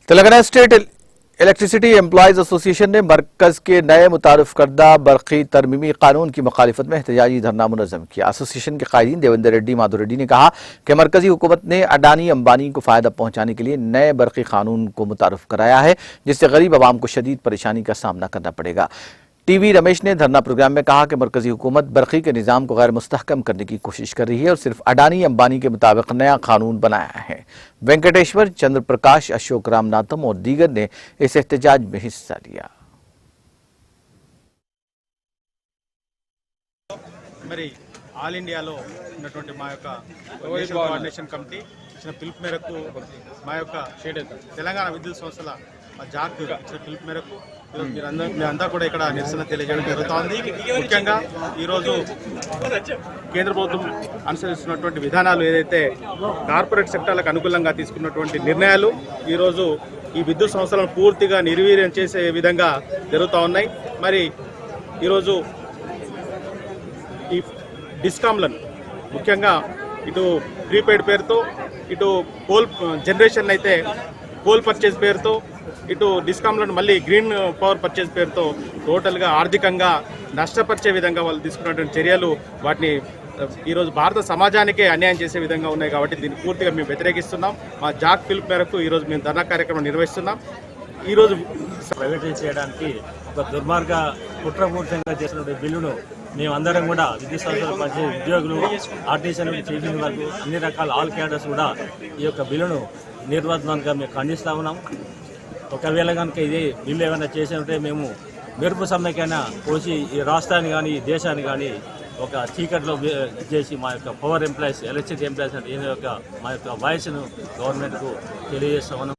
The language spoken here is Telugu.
Telangana state electricity employees association ने मरकज के नए मुतारिफ करदा बरक़ी तरमीमी कानून की मुखालिफत में एहतजाजी धरना मुनज़्ज़म किया। एसोसिएशन के कायदीन देवेंद्र रेड्डी माधु रेड्डी ने कहा कि मरकजी हुकूमत ने अडानी अंबानी को फायदा पहुंचाने के लिए नए बरक़ी कानून को मुतारिफ कराया है, जिससे गरीब आवाम को शदीद परेशानी का सामना करना पड़ेगा। टीवी रमेश ने धरना प्रोग्राम में कहा कि मरकजी हुकूमत बरक़ी के निज़ाम को गैर मुस्तहकम करने की कोशिश कर रही है और सिर्फ अडानी अंबानी के मुताबिक नया कानून बनाया है। वेंकटेश्वर, चंद्र प्रकाश, अशोक रामनाथम और दीगर ने इस एहतजाज में हिस्सा लिया। ఆల్ ఇండియాలో ఉన్నటువంటి మా యొక్క నేషనల్ కోఆర్డినేషన్ కమిటీ ఇచ్చిన పిలుపు మేరకు మా యొక్క తెలంగాణ విద్యుత్ సంస్థల జాక్ ఇచ్చిన పిలుపు మేరకు మీరంతా కూడా ఇక్కడ నిరసన తెలియజేయడం జరుగుతోంది। ముఖ్యంగా ఈరోజు కేంద్ర ప్రభుత్వం అనుసరిస్తున్నటువంటి విధానాలు ఏదైతే కార్పొరేట్ సెక్టార్లకు అనుకూలంగా తీసుకున్నటువంటి నిర్ణయాలు ఈరోజు ఈ విద్యుత్ సంస్థలను పూర్తిగా నిర్వీర్యం చేసే విధంగా జరుగుతూ ఉన్నాయి। మరి ఈరోజు ఈ డిస్కామ్లను ముఖ్యంగా ఇటు ప్రీపెయిడ్ పేరుతో ఇటు కోల్ జనరేషన్ అయితే కోల్ పర్చేజ్ పేరుతో ఇటు డిస్కామ్లను మళ్ళీ గ్రీన్ పవర్ పర్చేజ్ పేరుతో టోటల్గా ఆర్థికంగా నష్టపరిచే విధంగా వాళ్ళు తీసుకున్నటువంటి చర్యలు వాటిని ఈరోజు భారత సమాజానికే అన్యాయం చేసే విధంగా ఉన్నాయి। కాబట్టి దీన్ని పూర్తిగా మేము వ్యతిరేకిస్తున్నాం। మా జాక్ పిలుపు మేరకు ఈరోజు మేము ధర్నా కార్యక్రమం నిర్వహిస్తున్నాం। ఈరోజు ప్రైవేటైజ్ చేయడానికి ఒక దుర్మార్గ కుట్రపూరితంగా చేసిన బిల్లును మేమందరం కూడా విద్యుత్ సంస్థలు పనిచేసే ఉద్యోగులు, ఆర్టీసీ చేసిన వరకు అన్ని రకాల ఆల్ క్యాడర్స్ కూడా ఈ యొక్క బిల్లును నిర్వర్తనానికి మేము ఖండిస్తూ ఉన్నాం। ఒకవేళ కనుక ఇది బిల్లు ఏమైనా చేసి ఉంటే మేము మెరుపు సమ్మెకైనా పోసి ఈ రాష్ట్రాన్ని కానీ ఈ దేశాన్ని కానీ ఒక చీకట్లో చేసి మా యొక్క పవర్ ఎంప్లాయీస్, ఎలక్ట్రిసిటీ ఎంప్లాయీస్ మా యొక్క వాయిస్ను గవర్నమెంట్కు తెలియజేస్తా ఉన్నాం।